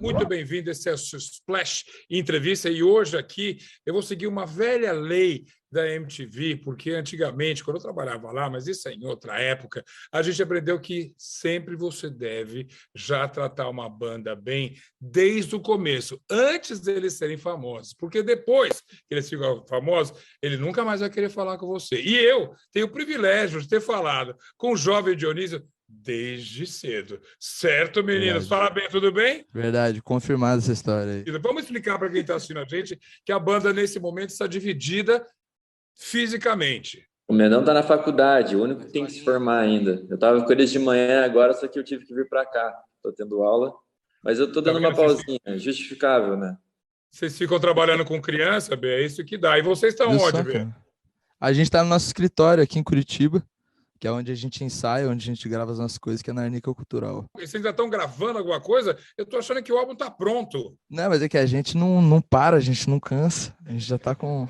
Muito bem-vindo, esse é o Splash Entrevista, e hoje aqui eu vou seguir uma velha lei da MTV, porque antigamente, quando eu trabalhava lá, mas isso é em outra época, a gente aprendeu que sempre você deve já tratar uma banda bem desde o começo, antes deles serem famosos, porque depois que eles ficam famosos, ele nunca mais vai querer falar com você. E eu tenho o privilégio de ter falado com o jovem Dionísio desde cedo. Certo, meninos? Verdade. Fala bem, tudo bem? Verdade, confirmada essa história aí. Vamos explicar para quem está assistindo a gente que a banda, nesse momento, está dividida fisicamente. O Menão tá na faculdade, o único que tem que se formar ainda. Eu tava com eles de manhã agora, só que eu tive que vir para cá. Tô tendo aula, mas eu tô dando uma pausinha, justificável, né? Vocês ficam trabalhando com criança, Bê, é isso que dá. E vocês estão Viu onde, só, Bê? cara? A gente tá no nosso escritório aqui em Curitiba, que é onde a gente ensaia, onde a gente grava as nossas coisas, que é na Arnica Cultural. E vocês ainda estão gravando alguma coisa? Eu tô achando que o álbum tá pronto. Não, mas é que a gente não para, a gente não cansa. A gente já tá com...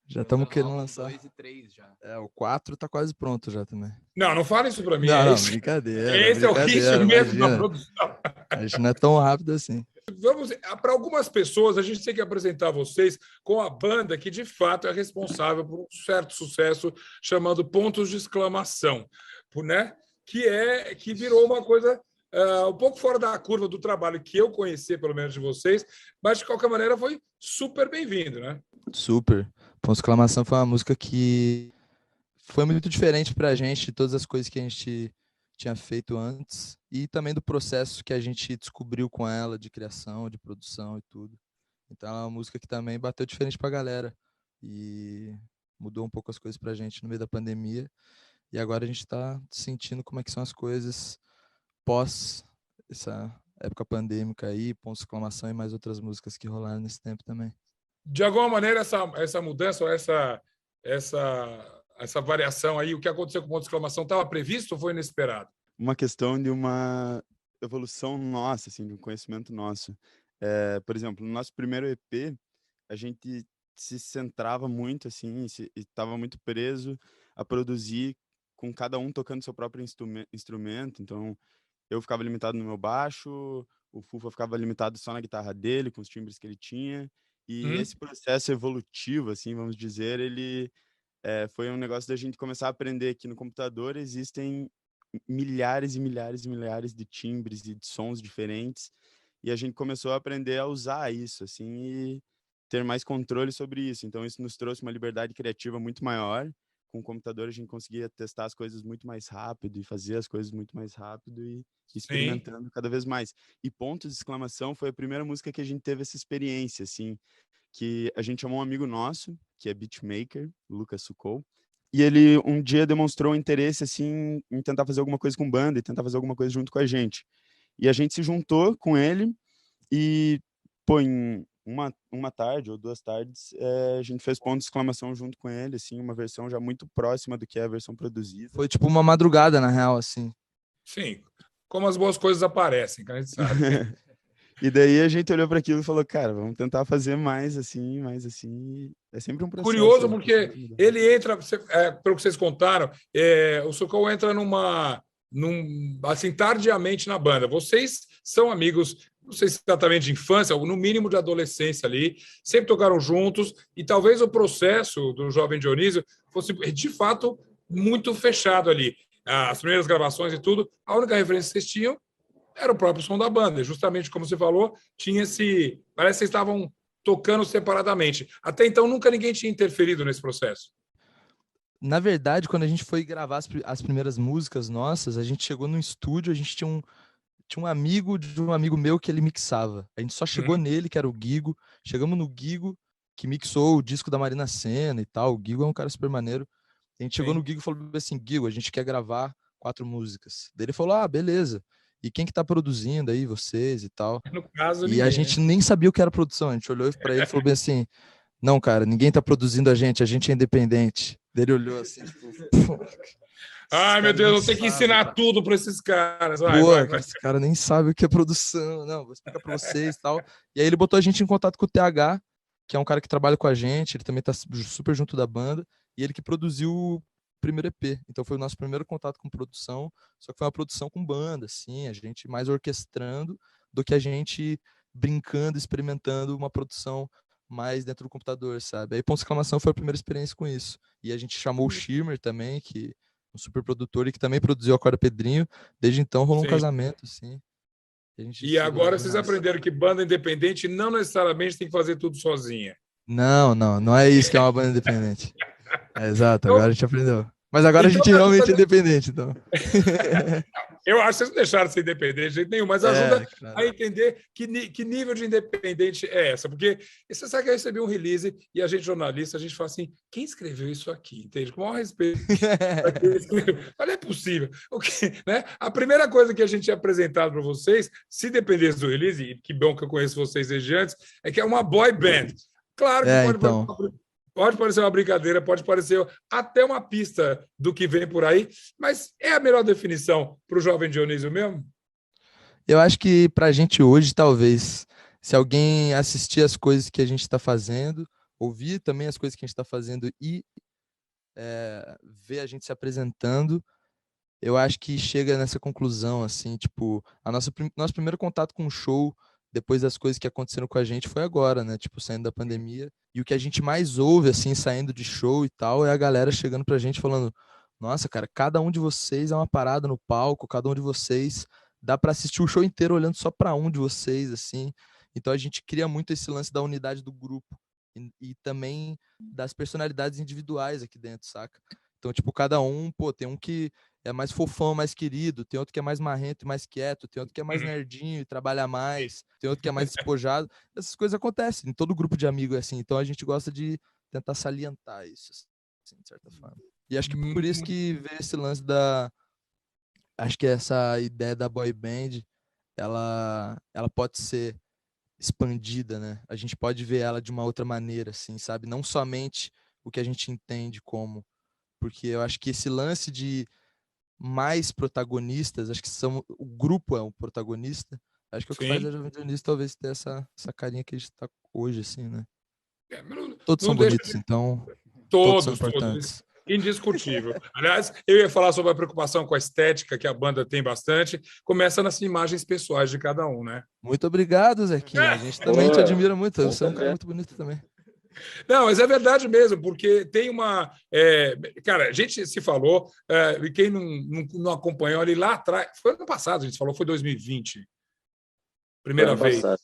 Já estamos querendo lançar. 2 e 3 já. O 4 tá quase pronto já também. Não fala isso para mim. Não, Esse, brincadeira. esse é o ritmo mesmo da produção. A gente não é tão rápido assim. Vamos, para algumas pessoas, a gente tem que apresentar vocês com a banda que, de fato, é responsável por um certo sucesso, chamado Pontos de Exclamação, né? Que virou uma coisa um pouco fora da curva do trabalho que eu conheci, pelo menos, de vocês, mas, de qualquer maneira, foi super bem-vindo, né? Super. Ponto de Exclamação foi uma música que foi muito diferente pra gente de todas as coisas que a gente tinha feito antes e também do processo que a gente descobriu com ela de criação, de produção e tudo. Então é uma música que também bateu diferente pra galera e mudou um pouco as coisas pra gente no meio da pandemia. E agora a gente tá sentindo como é que são as coisas pós essa época pandêmica aí, Ponto de Exclamação e mais outras músicas que rolaram nesse tempo também. De alguma maneira, essa mudança ou essa variação aí, o que aconteceu com o Ponto de Exclamação, estava previsto ou foi inesperado? Uma questão de uma evolução nossa, assim, de um conhecimento nosso. Por exemplo, no nosso primeiro EP, a gente se centrava muito, assim, e estava muito preso a produzir com cada um tocando seu próprio instrumento. Então, eu ficava limitado no meu baixo, o Fufa ficava limitado só na guitarra dele, com os timbres que ele tinha. E esse processo evolutivo, assim, vamos dizer, ele foi um negócio da gente começar a aprender que no computador existem milhares e milhares e milhares de timbres e de sons diferentes, e a gente começou a aprender a usar isso, assim, e ter mais controle sobre isso. Então isso nos trouxe uma liberdade criativa muito maior. Com o computador a gente conseguia testar as coisas muito mais rápido e fazer as coisas muito mais rápido e experimentando cada vez mais. E Ponto de Exclamação foi a primeira música que a gente teve essa experiência, assim, que a gente chamou um amigo nosso, que é beatmaker, Lucas Sucou, e ele um dia demonstrou interesse, assim, em tentar fazer alguma coisa com banda e tentar fazer alguma coisa junto com a gente. E a gente se juntou com ele e, pô, em uma tarde ou 2 tardes, a gente fez Ponto de Exclamação junto com ele, assim, uma versão já muito próxima do que é a versão produzida. Foi tipo uma madrugada, na real, assim. Sim, como as boas coisas aparecem, que a gente sabe. E daí a gente olhou para aquilo e falou, cara, vamos tentar fazer mais assim. É sempre um processo. Curioso, porque ele entra, pelo que vocês contaram, o Socorro entra assim, tardiamente na banda. Vocês são amigos, não sei se exatamente de infância, ou no mínimo de adolescência ali, sempre tocaram juntos, e talvez o processo do Jovem Dionísio fosse, de fato, muito fechado ali. As primeiras gravações e tudo, a única referência que vocês tinham era o próprio som da banda. Justamente como você falou, tinha parece que vocês estavam tocando separadamente. Até então, nunca ninguém tinha interferido nesse processo. Na verdade, quando a gente foi gravar as primeiras músicas nossas, a gente chegou no estúdio, a gente tinha um amigo de um amigo meu que ele mixava. A gente só chegou nele, que era o Guigo. Chegamos no Guigo, que mixou o disco da Marina Sena e tal. O Guigo é um cara super maneiro. A gente chegou no Guigo e falou assim, Guigo, a gente quer gravar 4 músicas. Daí ele falou, beleza. E quem que tá produzindo aí, vocês e tal? No caso, a gente nem sabia o que era produção. A gente olhou para ele e falou bem assim, não, cara, ninguém tá produzindo a gente é independente. Daí ele olhou assim, tipo... Ai, meu Deus, eu tenho que ensinar tudo para esses caras. Vai. Esse cara nem sabe o que é produção. Não, vou explicar para vocês e tal. E aí ele botou a gente em contato com o TH, que é um cara que trabalha com a gente, ele também tá super junto da banda, e ele que produziu o primeiro EP. Então foi o nosso primeiro contato com produção, só que foi uma produção com banda, assim, a gente mais orquestrando do que a gente brincando, experimentando uma produção mais dentro do computador, sabe? Aí Ponto de Exclamação foi a primeira experiência com isso. E a gente chamou o Schirmer também, que é um super produtor e que também produziu a Acorda Pedrinho. Desde então rolou um casamento, assim. E agora vocês aprenderam que banda independente não necessariamente tem que fazer tudo sozinha. Não é isso que é uma banda independente. Exato, Então, agora a gente aprendeu. Mas agora a gente realmente é independente, então. Eu acho que vocês não deixaram de ser independente de jeito nenhum, mas ajuda a entender que nível de independente é essa. Porque você sabe que eu recebi um release e a gente, jornalista, a gente fala assim, quem escreveu isso aqui? Entende? Com o maior respeito. Mas não é possível. Né? A primeira coisa que a gente tinha apresentado para vocês, se dependesse do release, e que bom que eu conheço vocês desde antes, é que é uma boy band. Claro que pode parecer uma brincadeira, pode parecer até uma pista do que vem por aí, mas é a melhor definição para o jovem Dionísio mesmo? Eu acho que para a gente hoje, talvez, se alguém assistir as coisas que a gente está fazendo, ouvir também as coisas que a gente está fazendo e ver a gente se apresentando, eu acho que chega nessa conclusão, assim, tipo, nosso primeiro contato com o show, depois das coisas que aconteceram com a gente, foi agora, né? Tipo, saindo da pandemia. E o que a gente mais ouve, assim, saindo de show e tal, é a galera chegando pra gente falando: nossa, cara, cada um de vocês é uma parada no palco, cada um de vocês dá pra assistir o show inteiro olhando só pra um de vocês, assim. Então a gente cria muito esse lance da unidade do grupo e também das personalidades individuais aqui dentro, saca? Então, tipo, cada um, pô, tem um que é mais fofão, mais querido, tem outro que é mais marrento e mais quieto, tem outro que é mais nerdinho e trabalha mais, tem outro que é mais despojado. Essas coisas acontecem, em todo grupo de amigos é assim, então a gente gosta de tentar salientar isso, assim, de certa forma. E acho que por isso que veio esse lance acho que essa ideia da boy band, ela pode ser expandida, né? A gente pode ver ela de uma outra maneira, assim, sabe? Não somente o que a gente entende como, porque eu acho que esse lance de mais protagonistas, acho que o grupo é o protagonista, acho que é o que faz a Jovem Dionísio talvez ter essa carinha que a gente está hoje, assim, né? Todos são bonitos, então todos são importantes. Indiscutível. Aliás, eu ia falar sobre a preocupação com a estética, que a banda tem bastante, começa nas imagens pessoais de cada um, né? Muito obrigado, Zequinha. A gente também te admira muito, você é um cara muito bonito também. Não, mas é verdade mesmo, porque tem uma... cara, a gente se falou, e quem não acompanhou ali lá atrás, foi ano passado, a gente falou, foi 2020, primeira vez. Passado.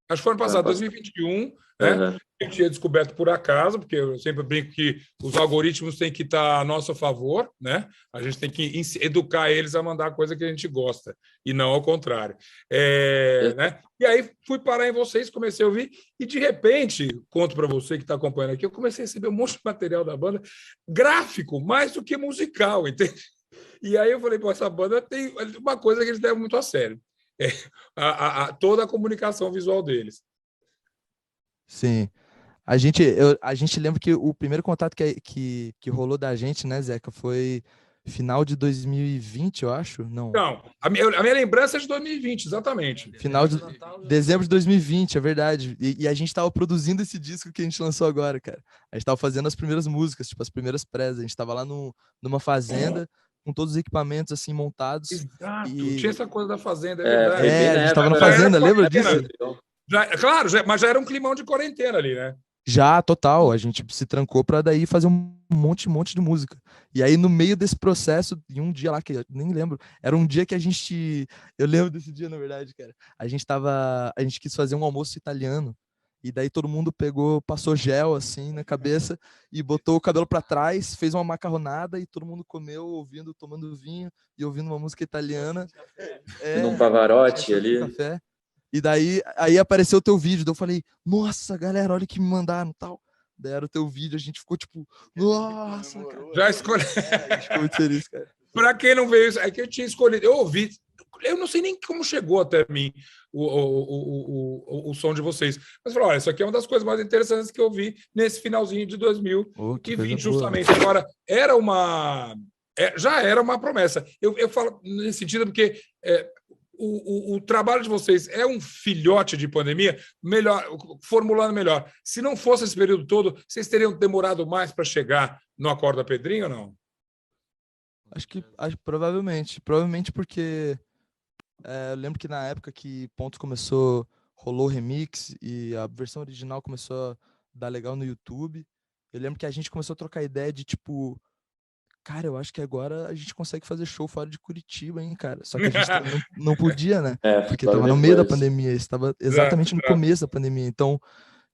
Acho que foi ano passado, 2021, né? Eu tinha descoberto por acaso, porque eu sempre brinco que os algoritmos têm que estar a nosso favor, né? A gente tem que educar eles a mandar coisa que a gente gosta, e não ao contrário. Né? E aí fui parar em vocês, comecei a ouvir, e de repente, conto para você que está acompanhando aqui, eu comecei a receber um monte de material da banda, gráfico, mais do que musical, entende? E aí eu falei, pô, essa banda tem uma coisa que eles levam muito a sério. Toda a comunicação visual deles. Sim. A gente lembra que o primeiro contato que rolou da gente, né, Zeca, foi final de 2020, eu acho? Não, a minha lembrança é de 2020, exatamente. Final de dezembro de 2020, é verdade. E a gente tava produzindo esse disco que a gente lançou agora, cara. A gente tava fazendo as primeiras músicas, tipo, as primeiras prévias. A gente tava lá numa fazenda, com todos os equipamentos, assim, montados. Exato, tinha essa coisa da fazenda, é verdade. A gente tava na fazenda, lembra disso? Claro, mas já era um climão de quarentena ali, né? Já, total. A gente se trancou pra daí fazer um monte de música. E aí, no meio desse processo, em um dia lá, que eu nem lembro, era um dia que a gente... Eu lembro desse dia, na verdade, cara. A gente quis fazer um almoço italiano. E daí todo mundo passou gel, assim, na cabeça e botou o cabelo pra trás, fez uma macarronada e todo mundo comeu, tomando vinho e ouvindo uma música italiana. Num Pavarotti ali. Café. E daí aí apareceu o teu vídeo, daí eu falei, nossa, galera, olha o que me mandaram e tal. Daí era o teu vídeo, a gente ficou tipo, nossa, cara. Já escolhi. A gente ficou muito feliz, cara. Pra quem não veio isso, é que eu tinha escolhido, eu ouvi, eu não sei nem como chegou até mim o som de vocês. Mas falei, olha, isso aqui é uma das coisas mais interessantes que eu vi nesse finalzinho de 2020, justamente. Agora, já era uma promessa. Eu falo nesse sentido porque... O trabalho de vocês é um filhote de pandemia? Formulando melhor, se não fosse esse período todo, vocês teriam demorado mais para chegar no Acorda Pedrinho ou não? Acho provavelmente porque Eu lembro que na época que Pontos começou, rolou o remix e a versão original começou a dar legal no YouTube. Eu lembro que a gente começou a trocar ideia de tipo, cara, eu acho que agora a gente consegue fazer show fora de Curitiba, hein, cara. Só que a gente não podia, né? Porque Logo tava no meio da depois. pandemia, estava Exato, exatamente no exato. começo da pandemia. Então,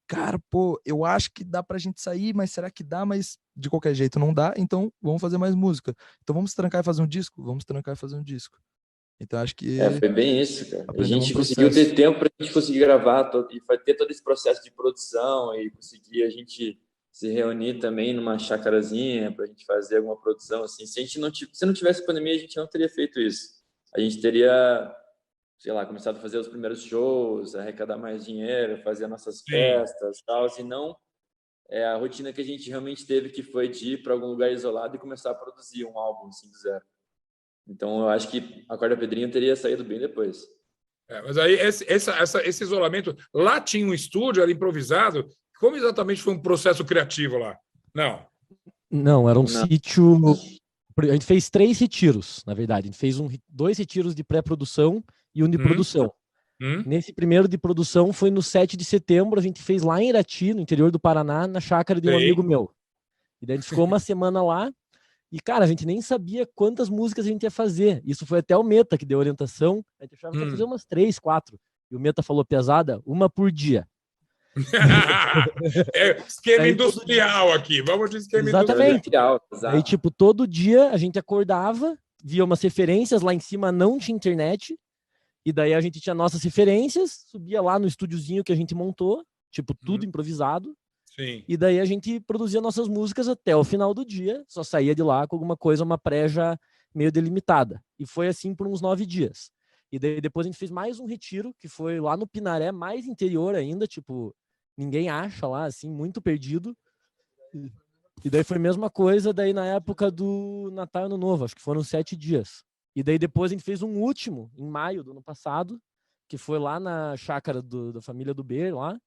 cara, pô, eu acho que dá pra gente sair, mas será que dá? Mas de qualquer jeito não dá, então vamos fazer mais música. Então vamos trancar e fazer um disco? Vamos trancar e fazer um disco. Então acho que Foi bem isso, cara. A aprendemos um gente conseguiu processo. ter tempo para a gente conseguir gravar e ter todo esse processo de produção e conseguir a gente se reunir também numa chacarazinha para a gente fazer alguma produção assim. Se não tivesse pandemia, a gente não teria feito isso. A gente teria, sei lá, começado a fazer os primeiros shows, arrecadar mais dinheiro, fazer nossas Sim. festas, tal, e não a rotina que a gente realmente teve, que foi de ir para algum lugar isolado e começar a produzir um álbum assim do zero. Então, eu acho que a Corda Pedrinho teria saído bem depois. Mas aí esse isolamento, lá tinha um estúdio, era improvisado. Como exatamente foi um processo criativo lá? Não. Não, era um Não. sítio. A gente fez 3 retiros, na verdade. A gente fez 2 retiros de pré-produção e um de produção. Nesse primeiro de produção foi no 7 de setembro, a gente fez lá em Irati, no interior do Paraná, na chácara de um amigo meu. E daí a gente ficou uma semana lá e, cara, a gente nem sabia quantas músicas a gente ia fazer. Isso foi até o Meta que deu orientação. A gente achava que ia fazer umas 3, 4. E o Meta falou, pesada, uma por dia. Esquema industrial aqui. Vamos de esquema industrial. Aí, tipo, todo dia a gente acordava, via umas referências, lá em cima não tinha internet. E daí a gente tinha nossas referências, subia lá no estúdiozinho que a gente montou, tipo, tudo improvisado. Sim. E daí a gente produzia nossas músicas até o final do dia, só saía de lá com alguma coisa, uma pré já meio delimitada. E foi assim por uns 9 dias. E daí depois a gente fez mais um retiro, que foi lá no Pinaré, mais interior ainda, tipo, ninguém acha lá, assim, muito perdido. E daí foi a mesma coisa, daí na época do Natal e Ano Novo, acho que foram 7 dias. E daí depois a gente fez um último, em maio do ano passado, que foi lá na chácara da família do Ber, lá.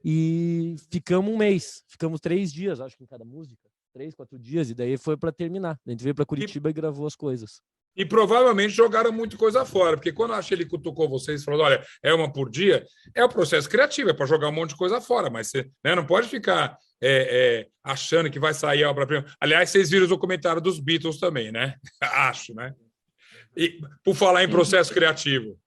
E ficamos um mês. Ficamos 3 dias, acho que em cada música. 3, 4 dias. E daí foi para terminar. A gente veio para Curitiba e gravou as coisas. E provavelmente jogaram muita coisa fora, porque quando eu acho que ele cutucou vocês e falou, olha, é uma por dia, é o processo criativo, é para jogar um monte de coisa fora, mas você não pode ficar achando que vai sair a obra-prima. Aliás, vocês viram o documentário dos Beatles também, né? Acho, né? E por falar em processo criativo.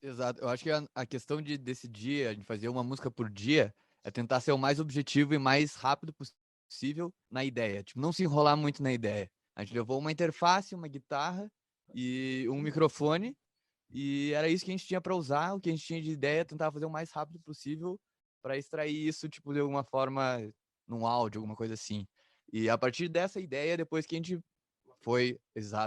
Exato. Eu acho que a questão de decidir, a gente fazer uma música por dia, é tentar ser o mais objetivo e mais rápido possível na ideia. Tipo, não se enrolar muito na ideia. A gente levou uma interface, uma guitarra e um microfone, e era isso que a gente tinha para usar, o que a gente tinha de ideia, tentar fazer o mais rápido possível para extrair isso, tipo, de alguma forma, num áudio, alguma coisa assim. E a partir dessa ideia, depois que a gente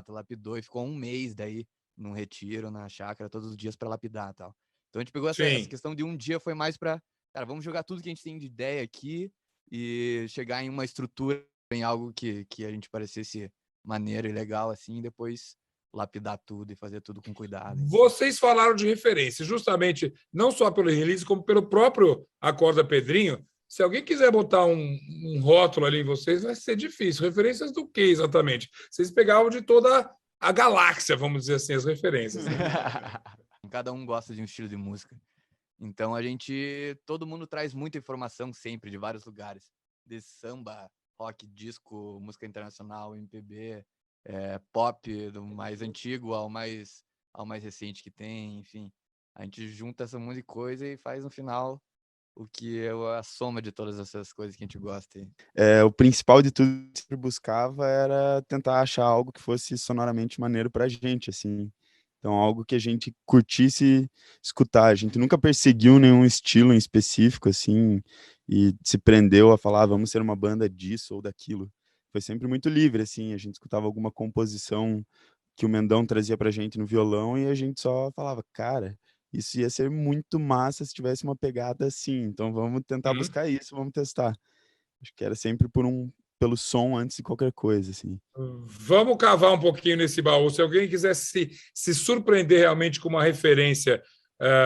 lapidou e ficou um mês daí, num retiro, na chácara, todos os dias para lapidar e tal. Então a gente pegou essa questão de um dia, foi mais para, cara, vamos jogar tudo que a gente tem de ideia aqui e chegar em uma estrutura, em algo que a gente parecesse maneiro e legal, assim, e depois lapidar tudo e fazer tudo com cuidado. Vocês falaram de referência, justamente, não só pelo release, como pelo próprio Acorda Pedrinho. Se alguém quiser botar um rótulo ali em vocês, vai ser difícil. Referências do que exatamente? Vocês pegavam de toda a galáxia, vamos dizer assim, as referências. Né? Cada um gosta de um estilo de música. Então todo mundo traz muita informação sempre, de vários lugares. De samba, rock, disco, música internacional, MPB, pop, do mais antigo ao mais recente que tem, enfim. A gente junta essa monte de coisa e faz no final o que é a soma de todas essas coisas que a gente gosta. O principal de tudo que eu sempre buscava era tentar achar algo que fosse sonoramente maneiro pra gente, assim. Então, algo que a gente curtisse escutar. A gente nunca perseguiu nenhum estilo em específico, assim, e se prendeu a falar, vamos ser uma banda disso ou daquilo. Foi sempre muito livre, assim. A gente escutava alguma composição que o Mendão trazia pra gente no violão e a gente só falava, cara, isso ia ser muito massa se tivesse uma pegada assim. Então, vamos tentar buscar isso, vamos testar. Acho que era sempre pelo som antes de qualquer coisa, assim. Vamos cavar um pouquinho nesse baú. Se alguém quiser se surpreender realmente com uma referência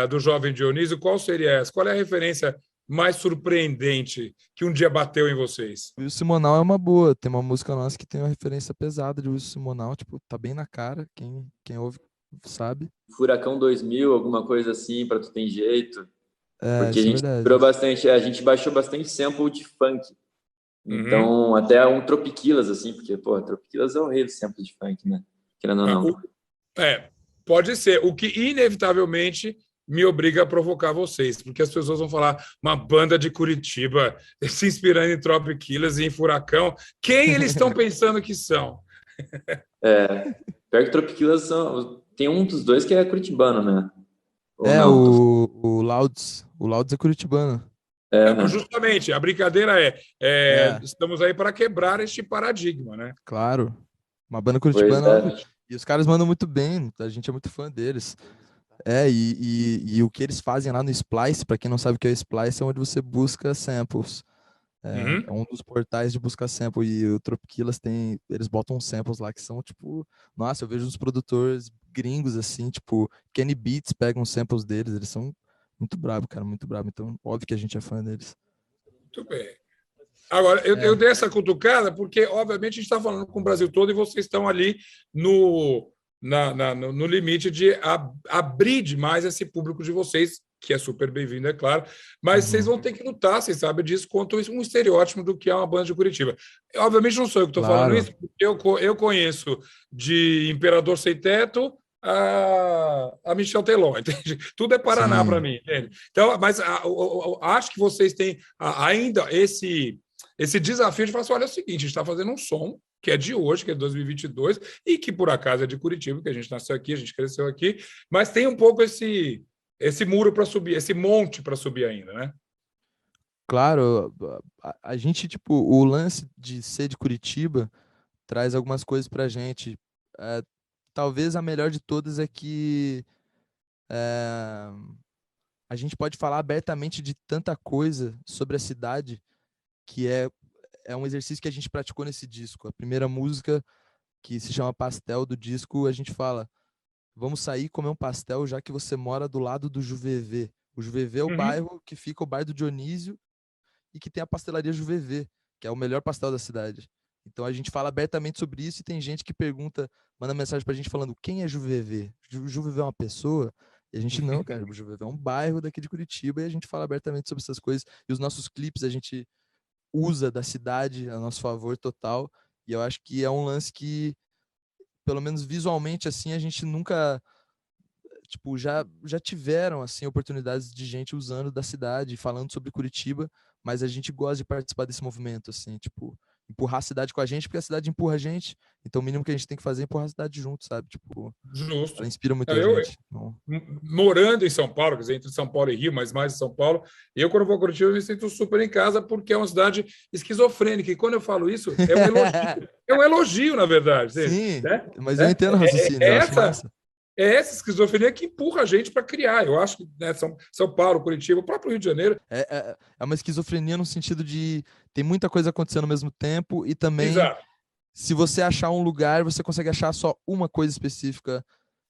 do Jovem Dionísio, qual seria essa? Qual é a referência mais surpreendente que um dia bateu em vocês? O Wilson Simonal é uma boa. Tem uma música nossa que tem uma referência pesada de Wilson Simonal. Tipo, tá bem na cara. Quem ouve sabe? Furacão 2000, alguma coisa assim, pra Tu Tem Jeito. Porque a Isso é gente verdade. tirou bastante, a gente baixou bastante sample de funk. Então, até um Tropiquilas, assim, porque, pô, Tropiquilas é o rei do sample de funk, né? Querendo ou não. Pode ser. O que inevitavelmente me obriga a provocar vocês, porque as pessoas vão falar uma banda de Curitiba se inspirando em Tropiquilas e em Furacão. Quem eles estão pensando que são? Pior que Tropiquilas tem um dos dois que é curitibano, né? Ou É, não? o Louds. O Louds é curitibano. Né? Justamente, a brincadeira estamos aí para quebrar este paradigma, né? Claro. Uma banda Pois curitibana. é. E os caras mandam muito bem, a gente é muito fã deles. E o que eles fazem lá no Splice, para quem não sabe o que é o Splice, é onde você busca samples. É um dos portais de buscar sample. E o Tropiquilas eles botam uns samples lá que são tipo, nossa, eu vejo uns produtores gringos assim, tipo, Kenny Beats pegam uns samples deles, eles são muito brabo, cara, muito brabo. Então, óbvio que a gente é fã deles. Muito bem. Agora, eu dei essa cutucada porque, obviamente, a gente está falando com o Brasil todo e vocês estão ali no limite de abrir demais esse público de vocês, que é super bem-vindo, é claro, mas vocês vão ter que lutar, vocês sabem disso, contra um estereótipo do que é uma banda de Curitiba. Obviamente não sou eu que estou falando isso, porque eu conheço de Imperador Sem Teto a Michel Teló, entende? Tudo é Paraná para mim, entende? Então, mas acho que vocês têm ainda esse desafio de falar assim, olha, é o seguinte, a gente está fazendo um som que é de hoje, que é de 2022, e que por acaso é de Curitiba, que a gente nasceu aqui, a gente cresceu aqui, mas tem um pouco esse muro para subir, esse monte para subir ainda, né? Claro, a gente, tipo, o lance de ser de Curitiba traz algumas coisas pra gente. Talvez a melhor de todas é que a gente pode falar abertamente de tanta coisa sobre a cidade que é um exercício que a gente praticou nesse disco. A primeira música, que se chama Pastel, do disco, a gente fala: vamos sair comer um pastel já que você mora do lado do Juvevê. O Juvevê é o bairro que fica o bairro do Dionísio e que tem a pastelaria Juvevê, que é o melhor pastel da cidade. Então a gente fala abertamente sobre isso e tem gente que pergunta, manda mensagem pra gente falando: quem é Juvevê? Juvevê é uma pessoa? E a gente não, cara, o Juvevê é um bairro daqui de Curitiba e a gente fala abertamente sobre essas coisas. E os nossos clipes a gente usa da cidade a nosso favor total. E eu acho que é um lance que, pelo menos visualmente, assim, a gente nunca, tipo, já tiveram, assim, oportunidades de gente usando da cidade, falando sobre Curitiba, mas a gente gosta de participar desse movimento, assim, tipo, empurrar a cidade com a gente, porque a cidade empurra a gente, então o mínimo que a gente tem que fazer é empurrar a cidade junto, sabe, tipo, Justo. ela inspira muito a gente. Então... Morando em São Paulo, quer dizer, entre São Paulo e Rio, mas mais em São Paulo, eu, quando vou a Curitiba, eu me sinto super em casa, porque é uma cidade esquizofrênica, e quando eu falo isso, é um elogio, na verdade. Sim, né? mas eu entendo o raciocínio, eu acho massa. É essa esquizofrenia que empurra a gente para criar. Eu acho que, né, São Paulo, Curitiba, o próprio Rio de Janeiro. É uma esquizofrenia no sentido de tem muita coisa acontecendo ao mesmo tempo e também, exato, se você achar um lugar, você consegue achar só uma coisa específica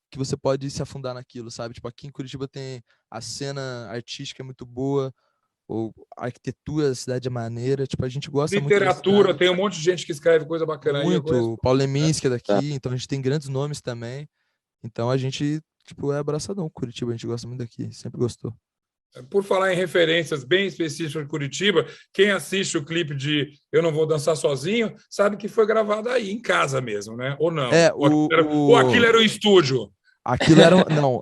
que você pode se afundar naquilo, sabe? Tipo, aqui em Curitiba tem a cena artística é muito boa, ou a arquitetura da cidade é maneira, tipo, a gente gosta muito da literatura, cidade. tem um monte de gente que escreve coisa bacana aí. Muito, o Paulo Leminski é daqui, então a gente tem grandes nomes também. Então a gente, tipo, é abraçadão com Curitiba, a gente gosta muito daqui, sempre gostou. Por falar em referências bem específicas de Curitiba, quem assiste o clipe de Eu Não Vou Dançar Sozinho sabe que foi gravado aí, em casa mesmo, né? Ou não? Ou aquilo era o estúdio? Aquilo era...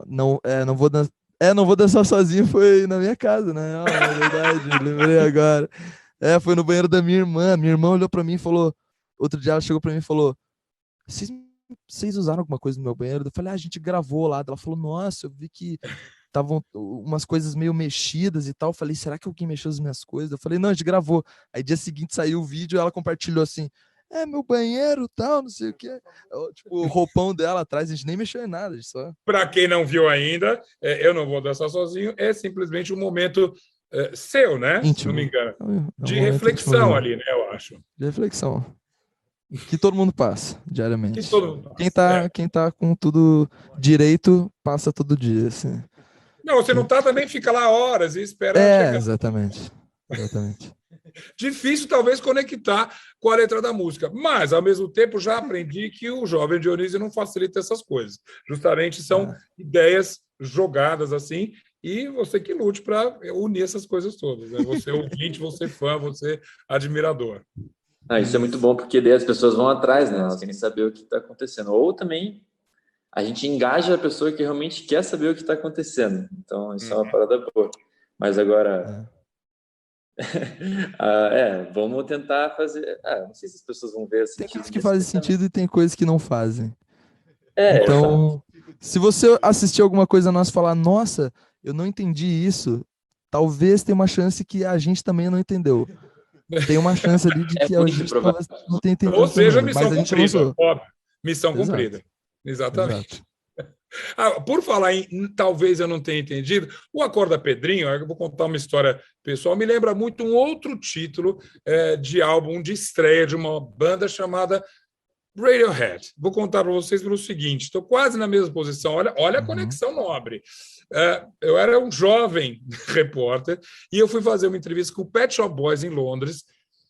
não vou dançar... não vou dançar sozinho, foi na minha casa, né? É verdade, lembrei agora. Foi no banheiro da minha irmã. Minha irmã olhou pra mim e falou... Outro dia ela chegou pra mim e falou... Vocês usaram alguma coisa no meu banheiro? Eu falei, a gente gravou lá. Ela falou, nossa, eu vi que estavam umas coisas meio mexidas e tal. Eu falei, será que alguém mexeu as minhas coisas? Eu falei, não, a gente gravou. Aí dia seguinte saiu o vídeo e ela compartilhou assim, meu banheiro tal, não sei o que. Tipo, o roupão dela atrás, a gente nem mexeu em nada. Só... Para quem não viu ainda, Eu Não Vou Dançar Sozinho é simplesmente um momento seu, né? íntimo. Se não me engano. De íntimo, reflexão ali, né? Eu acho. De reflexão. Que todo mundo passa diariamente. Que todo mundo passa. Quem tá com tudo direito, passa todo dia, assim. Não, você não tá também, fica lá horas e espera chegar. Exatamente. Difícil, talvez, conectar com a letra da música, mas, ao mesmo tempo, já aprendi que o jovem Dionísio não facilita essas coisas. Justamente são ideias jogadas assim, e você que lute para unir essas coisas todas. Né? Você ouvinte, você fã, você admirador. Isso é muito bom, porque daí as pessoas vão atrás, né? Elas querem saber o que está acontecendo. Ou também a gente engaja a pessoa que realmente quer saber o que está acontecendo. Então, isso é uma parada boa. Mas agora... vamos tentar fazer... não sei se as pessoas vão ver assim. Tem coisas que fazem sentido e tem coisas que não fazem. Então, Então, se você assistir alguma coisa nossa e falar, nossa, eu não entendi isso, talvez tenha uma chance que a gente também não entendeu. Tem uma chance ali de que a gente talvez não tenha entendido. Ou seja, também, missão mas a gente cumprida. lançou. Óbvio. Missão cumprida. Exatamente. Por falar em talvez eu não tenha entendido, o Acorda Pedrinho, eu vou contar uma história pessoal, me lembra muito um outro título de álbum de estreia de uma banda chamada Radiohead. Vou contar para vocês pelo seguinte, estou quase na mesma posição, olha a conexão nobre. Eu era um jovem repórter e eu fui fazer uma entrevista com o Pet Shop Boys em Londres.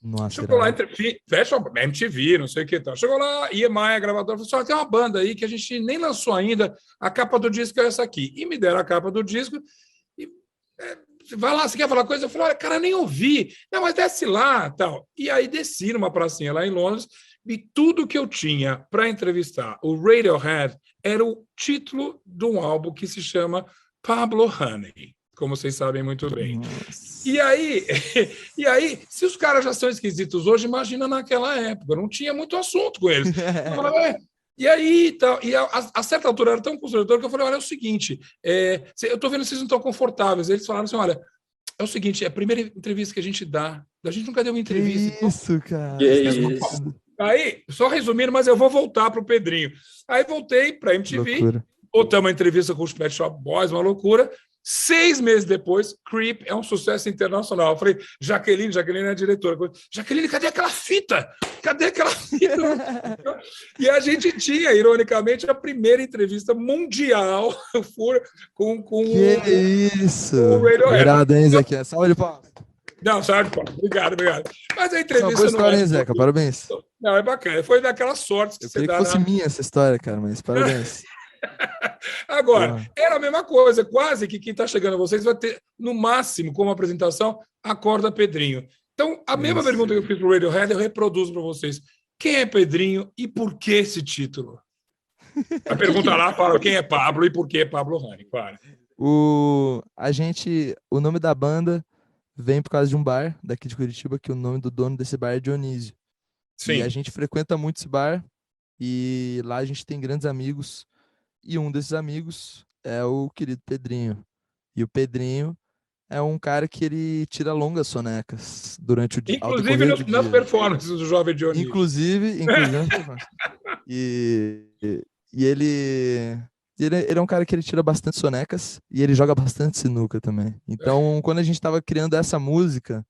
Nossa, chegou lá, MTV, não sei o que tal. Chegou lá, EMI, a gravadora, falou assim: tem uma banda aí que a gente nem lançou ainda, a capa do disco é essa aqui. E me deram a capa do disco e vai lá, você quer falar coisa? Eu falei, olha, cara, nem ouvi. Não, mas desce lá, tal. E aí desci numa pracinha lá em Londres e tudo que eu tinha para entrevistar o Radiohead era o título de um álbum que se chama Pablo Honey, como vocês sabem muito bem. E aí, se os caras já são esquisitos hoje, imagina naquela época, não tinha muito assunto com eles. E aí, tal, e a certa altura era tão constrangedor que eu falei, olha, é o seguinte, eu estou vendo que vocês não estão confortáveis. Eles falaram assim, olha, é o seguinte, é a primeira entrevista que a gente dá, a gente nunca deu uma entrevista. Que isso, cara. Aí, só resumindo, mas eu vou voltar para o Pedrinho. Aí voltei para a MTV, botamos uma entrevista com os Pet Shop Boys, uma loucura. 6 meses depois, Creep é um sucesso internacional. Eu falei, Jaqueline é a diretora. Jaqueline, cadê aquela fita? E a gente tinha, ironicamente, a primeira entrevista mundial com que isso? O Radiohead. Irado, hein, Zequinha? Salve de palmas. Não, salve de palmas. Obrigado. Mas a entrevista... Boa história, hein, Zeca? Parabéns. Não, é bacana. Foi daquelas sortes que eu queria que fosse minha essa história, cara, mas parabéns. Agora, era a mesma coisa, quase que quem está chegando a vocês vai ter, no máximo, como apresentação, Acorda Pedrinho. Então, a mesma pergunta que eu fiz para o Radiohead, eu reproduzo para vocês. Quem é Pedrinho e por que esse título? A pergunta lá fala quem é Pablo e por que Pablo Honey, claro. O nome da banda vem por causa de um bar daqui de Curitiba, que o nome do dono desse bar é Dionísio. Sim. E a gente frequenta muito esse bar e lá a gente tem grandes amigos. E um desses amigos é o querido Pedrinho. E o Pedrinho é um cara que ele tira longas sonecas durante o dia. Inclusive nas performances do Jovem Dionísio. Inclusive nas performances. E ele é um cara que ele tira bastante sonecas e ele joga bastante sinuca também. Então, quando a gente estava criando essa música,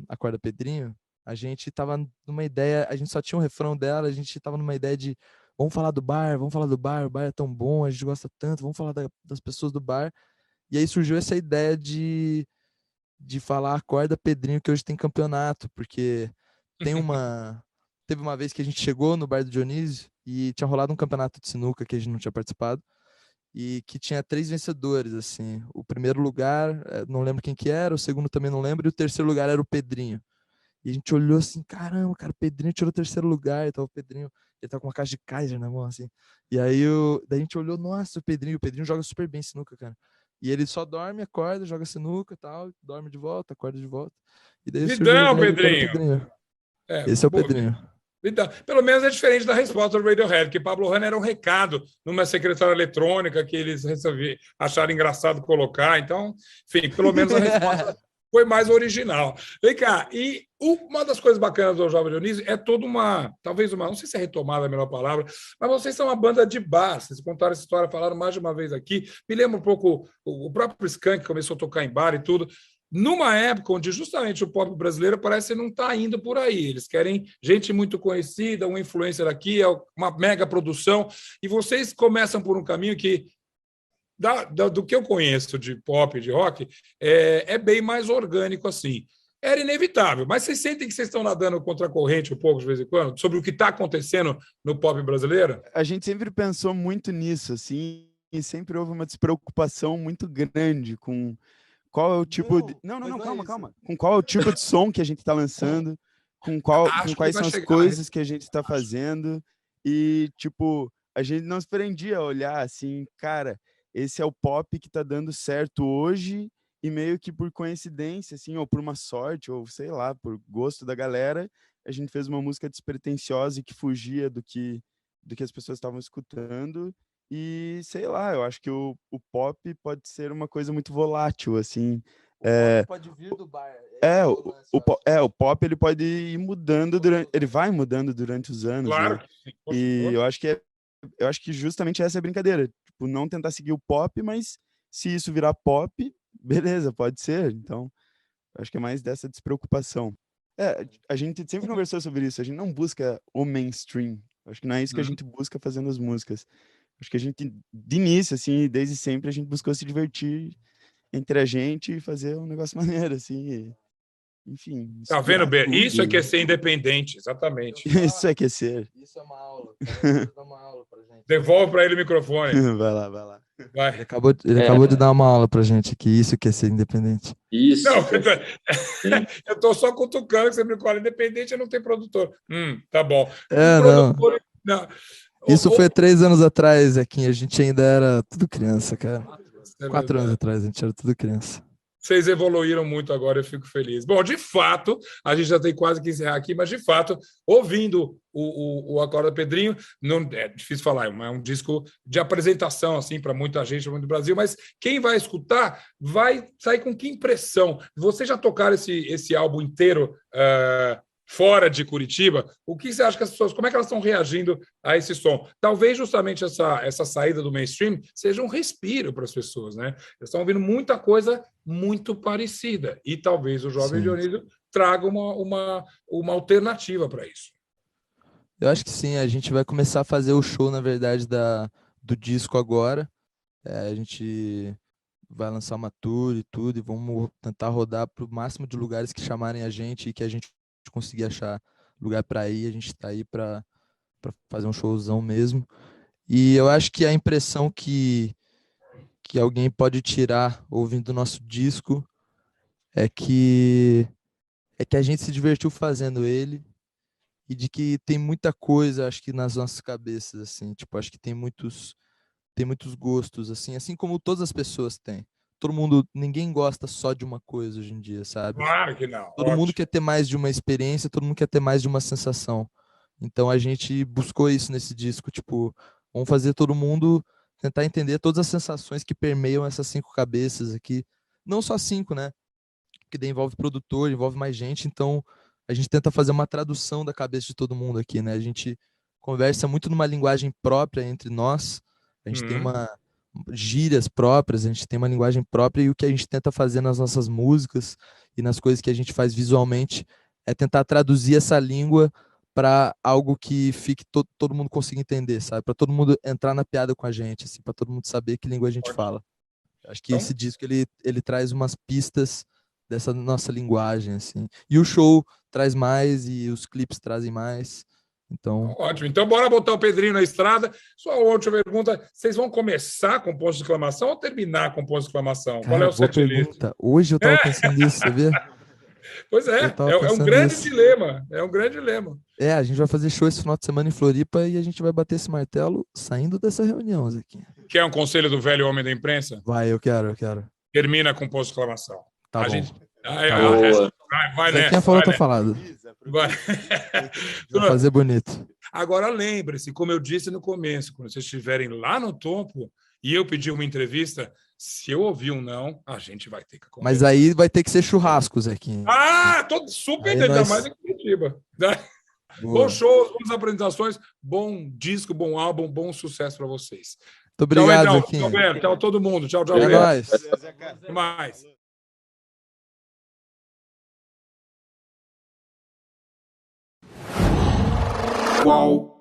Acorda Pedrinho, a gente tava numa ideia, a gente só tinha um refrão dela, a gente tava numa ideia de vamos falar do bar, o bar é tão bom, a gente gosta tanto, vamos falar das pessoas do bar. E aí surgiu essa ideia de falar Acorda Pedrinho, que hoje tem campeonato, porque teve uma vez que a gente chegou no bar do Dionísio e tinha rolado um campeonato de sinuca que a gente não tinha participado e que tinha 3 vencedores, assim. O primeiro lugar, não lembro quem que era, o segundo também não lembro, e o terceiro lugar era o Pedrinho. E a gente olhou assim, caramba, cara, o Pedrinho tirou o terceiro lugar, e tava o Pedrinho, ele tava com uma caixa de Kaiser na mão, assim. E aí daí a gente olhou, nossa, o Pedrinho joga super bem sinuca, cara. E ele só dorme, acorda, joga sinuca e tal, dorme de volta, acorda de volta. E daí Vidão, Pedrinho. Esse é o Pedrinho. Então, pelo menos é diferente da resposta do Radiohead, que Pablo Honey era um recado numa secretária eletrônica que eles acharam engraçado colocar. Então, enfim, pelo menos a resposta foi mais original. Vem cá, e uma das coisas bacanas do Jovem Dionísio é toda talvez não sei se é retomada a melhor palavra, mas vocês são uma banda de bar, vocês contaram essa história, falaram mais de uma vez aqui, me lembra um pouco o próprio Skank começou a tocar em bar e tudo, numa época onde justamente o pop brasileiro parece não estar indo por aí, eles querem gente muito conhecida, uma influencer aqui, uma mega produção, e vocês começam por um caminho que do que eu conheço de pop, de rock, é bem mais orgânico assim. era inevitável. Mas vocês sentem que vocês estão nadando contra a corrente um pouco de vez em quando, sobre o que está acontecendo no pop brasileiro? A gente sempre pensou muito nisso, assim, e sempre houve uma despreocupação muito grande com qual é o tipo de... Não, calma. Com qual é o tipo de som que a gente está lançando, com quais são as coisas que a gente está fazendo. E, tipo, a gente não se prendia a olhar assim, cara, esse é o pop que tá dando certo hoje, e meio que por coincidência, assim, ou por uma sorte, ou sei lá, por gosto da galera, a gente fez uma música despretensiosa e que fugia do que as pessoas estavam escutando. E sei lá, eu acho que o pop pode ser uma coisa muito volátil, assim. Pop pode vir do bar. O pop ele pode ir mudando ele vai mudando durante os anos, Claro né? que sim. E eu acho que justamente essa é a brincadeira, tipo, não tentar seguir o pop, mas se isso virar pop, beleza, pode ser. Então, eu acho que é mais dessa despreocupação. A gente sempre conversou sobre isso, a gente não busca o mainstream. Acho que não é isso que a gente busca fazendo as músicas. Acho que a gente, de início, assim, desde sempre, a gente buscou se divertir entre a gente e fazer um negócio maneiro, assim. Enfim. Tá vendo, Bê? tudo. Isso é que é ser independente, exatamente. Isso é que é ser. Isso é uma aula. Cara, dá uma aula pra gente. Devolve para ele o microfone. Vai lá. Vai. Ele acabou de dar uma aula pra gente aqui. Isso que é ser independente. Isso. Não, eu tô só cutucando que você me fala independente, eu não tenho produtor. Tá bom. Não. Isso foi 3 anos atrás, Zequinha. A gente ainda era tudo criança, cara. 4 anos atrás, a gente era tudo criança. Vocês evoluíram muito agora, eu fico feliz. Bom, de fato, a gente já tem quase que encerrar aqui, mas de fato, ouvindo o Acorda Pedrinho, não é difícil falar, é um disco de apresentação assim para muita gente no Brasil, mas quem vai escutar vai sair com que impressão? Vocês já tocaram esse álbum inteiro fora de Curitiba? O que você acha que as pessoas, como é que elas estão reagindo a esse som? Talvez justamente essa saída do mainstream seja um respiro para as pessoas, né? Eles estão ouvindo muita coisa muito parecida e talvez o Jovem Dionísio traga uma alternativa para isso. Eu acho que sim, a gente vai começar a fazer o show, na verdade, do disco agora. A gente vai lançar uma tour e tudo, e vamos tentar rodar para o máximo de lugares que chamarem a gente e que a gente conseguir achar lugar para ir. A gente está aí para fazer um showzão mesmo. E eu acho que a impressão que alguém pode tirar ouvindo o nosso disco é que a gente se divertiu fazendo ele e de que tem muita coisa, acho que nas nossas cabeças, assim, tipo, acho que tem muitos gostos, assim como todas as pessoas têm. Ninguém gosta só de uma coisa hoje em dia, sabe? Claro que não. Todo mundo quer ter mais de uma experiência, todo mundo quer ter mais de uma sensação. Então a gente buscou isso nesse disco, tipo, vamos fazer todo mundo tentar entender todas as sensações que permeiam essas 5 cabeças aqui. Não só 5, né? Porque daí envolve produtor, envolve mais gente, então a gente tenta fazer uma tradução da cabeça de todo mundo aqui, né? A gente conversa muito numa linguagem própria entre nós, a gente tem gírias próprias, a gente tem uma linguagem própria, e o que a gente tenta fazer nas nossas músicas e nas coisas que a gente faz visualmente é tentar traduzir essa língua para algo que fique todo mundo consiga entender, sabe? Para todo mundo entrar na piada com a gente, assim, para todo mundo saber que língua a gente fala. Acho que esse disco ele traz umas pistas dessa nossa linguagem, assim. E o show traz mais e os clipes trazem mais. Então... Ótimo. Então, bora botar o Pedrinho na estrada. Só a última pergunta: vocês vão começar com ponto de exclamação ou terminar com ponto de exclamação? Cara, qual é o setlist? Hoje eu tava pensando nisso, você vê? Pois é um grande dilema. É um grande dilema. A gente vai fazer show esse final de semana em Floripa e a gente vai bater esse martelo saindo dessa reunião, Zequinha. Quer um conselho do velho homem da imprensa? Vai, eu quero. Termina com ponto de exclamação. Tá bom. Gente... Vai nessa. Quem falou tá falado. Vai fazer bonito. Agora lembre-se, como eu disse no começo, quando vocês estiverem lá no topo e eu pedir uma entrevista, se eu ouvir um não, a gente vai ter que conversar. Mas aí vai ter que ser churrasco, Zequinha. Tô super, ainda mais em Curitiba. Bom show, boas apresentações, bom disco, bom álbum, bom sucesso para vocês. Muito obrigado, tchau, Zequinha. Tchau, todo mundo. Tchau. É nóis. Até mais. Qual?